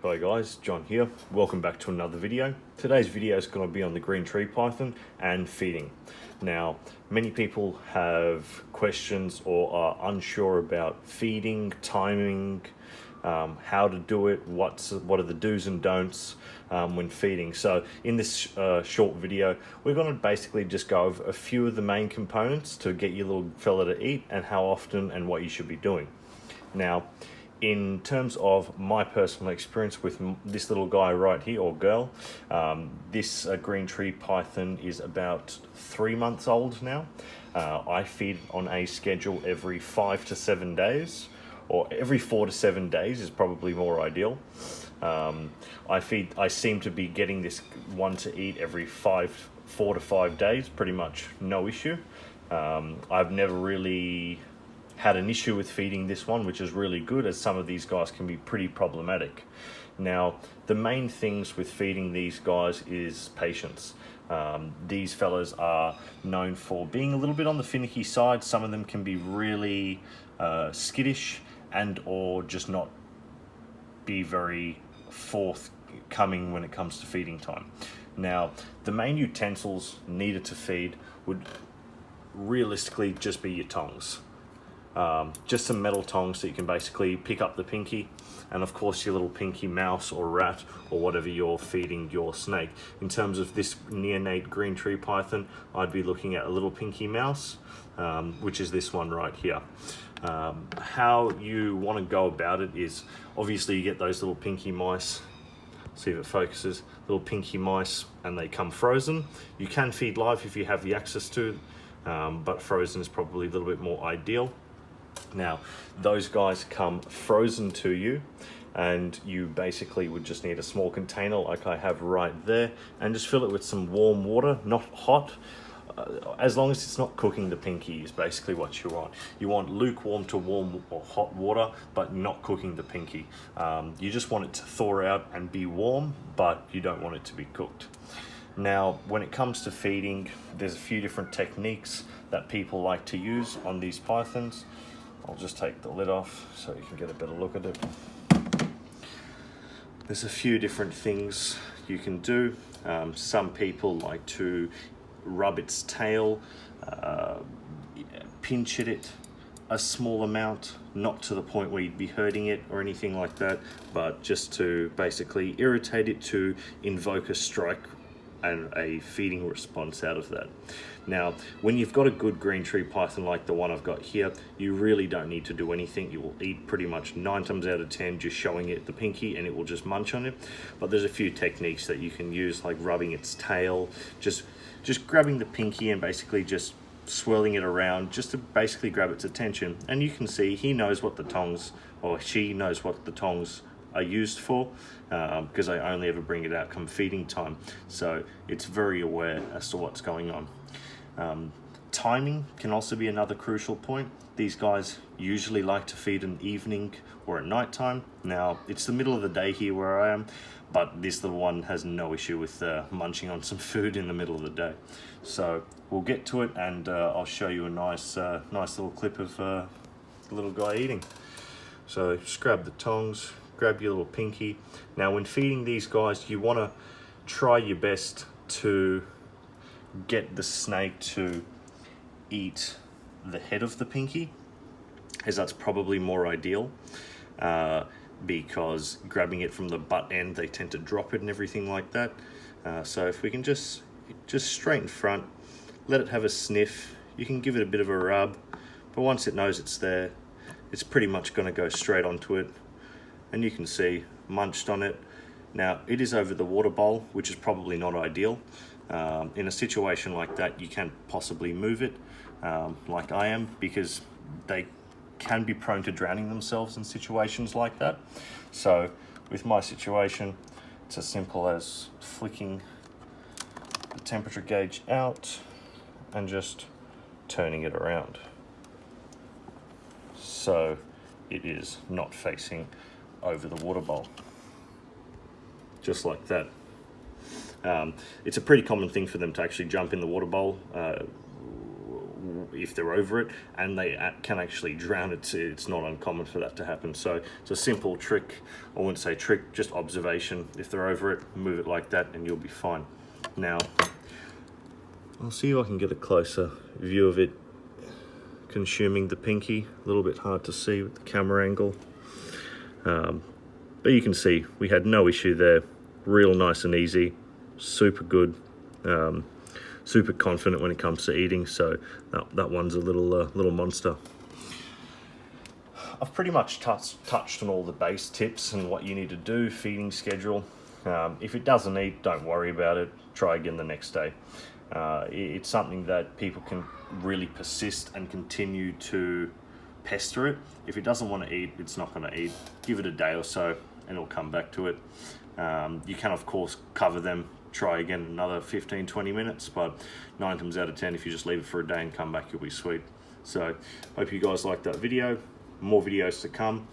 Hi guys, John here. Welcome back to another video. Today's video is going to be on the green tree python and feeding. Now, many people have questions or are unsure about feeding, timing, how to do it, what are the do's and don'ts when feeding. So in this short video, we're going to basically just go over a few of the main components to get your little fella to eat and how often and what you should be doing. Now, in terms of my personal experience with this little guy right here, or girl, this green tree python is about 3 months old now. I feed on a schedule every 5 to 7 days, or every 4 to 7 days is probably more ideal. I seem to be getting this one to eat every 4 to 5 days, pretty much no issue. I've never really had an issue with feeding this one, which is really good, as some of these guys can be pretty problematic. Now, the main things with feeding these guys is patience. These fellas are known for being a little bit on the finicky side. Some of them can be really skittish and or just not be very forthcoming when it comes to feeding time. Now, the main utensils needed to feed would realistically just be your tongs. Just some metal tongs that you can basically pick up the pinky, and of course your little pinky mouse or rat or whatever you're feeding your snake. In terms of this neonate green tree python, I'd be looking at a little pinky mouse, which is this one right here. How you want to go about it is, obviously you get those little pinky mice. See if it focuses. Little pinky mice, and they come frozen. You can feed live if you have the access to, but frozen is probably a little bit more ideal. Now, those guys come frozen to you, and you basically would just need a small container like I have right there, and just fill it with some warm water, not hot. As long as it's not cooking the pinky is basically what you want. You want lukewarm to warm or hot water, but not cooking the pinky. You just want it to thaw out and be warm, but you don't want it to be cooked. Now, when it comes to feeding, there's a few different techniques that people like to use on these pythons. I'll just take the lid off so you can get a better look at it. There's a few different things you can do. Some people like to rub its tail, pinch at it a small amount, not to the point where you'd be hurting it or anything like that, but just to basically irritate it to invoke a strike and a feeding response out of that. Now, when you've got a good green tree python like the one I've got here, you really don't need to do anything. You will eat pretty much 9 times out of 10 just showing it the pinky, and it will just munch on it. But there's a few techniques that you can use, like rubbing its tail, just grabbing the pinky and basically just swirling it around just to basically grab its attention. And you can see he knows what the tongs, or she knows what the tongs are used for, because I only ever bring it out come feeding time, so it's very aware as to what's going on. Timing can also be another crucial point. These guys usually like to feed in the evening or at night time. Now, it's the middle of the day here where I am, but this little one has no issue with munching on some food in the middle of the day. So we'll get to it, and I'll show you a nice little clip of the little guy eating. So just grab the tongs, grab your little pinky. Now, when feeding these guys, you want to try your best to get the snake to eat the head of the pinky, as that's probably more ideal, because grabbing it from the butt end, they tend to drop it and everything like that. So if we can just straight in front, let it have a sniff. You can give it a bit of a rub, but once it knows it's there, it's pretty much going to go straight onto it. And you can see, munched on it. Now, it is over the water bowl, which is probably not ideal. In a situation like that, you can possibly move it, like I am, because they can be prone to drowning themselves in situations like that. So with my situation, it's as simple as flicking the temperature gauge out and just turning it around, so it is not facing over the water bowl, just like that. It's a pretty common thing for them to actually jump in the water bowl if they're over it, and they can actually drown it. It's not uncommon for that to happen. So it's a simple trick. I wouldn't say trick, just observation. If they're over it, move it like that and you'll be fine. Now, I'll see if I can get a closer view of it consuming the pinky. A little bit hard to see with the camera angle. But you can see we had no issue there. Real nice and easy, super good, super confident when it comes to eating. So that one's a little monster. I've pretty much touched on all the base tips and what you need to do, feeding schedule. If it doesn't eat, don't worry about it. Try again the next day. It's something that people can really persist and continue to pester it. If it doesn't want to eat, it's not going to eat. Give it a day or so and it'll come back to it. You can of course cover them, try again another 15-20 minutes, but 9 times out of 10, if you just leave it for a day and come back, you'll be sweet. So hope you guys liked that video. More videos to come.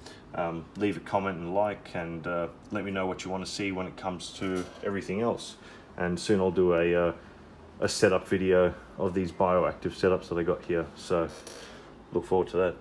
Leave a comment and like, and let me know what you want to see when it comes to everything else. And soon I'll do a setup video of these bioactive setups that I got here. So look forward to that.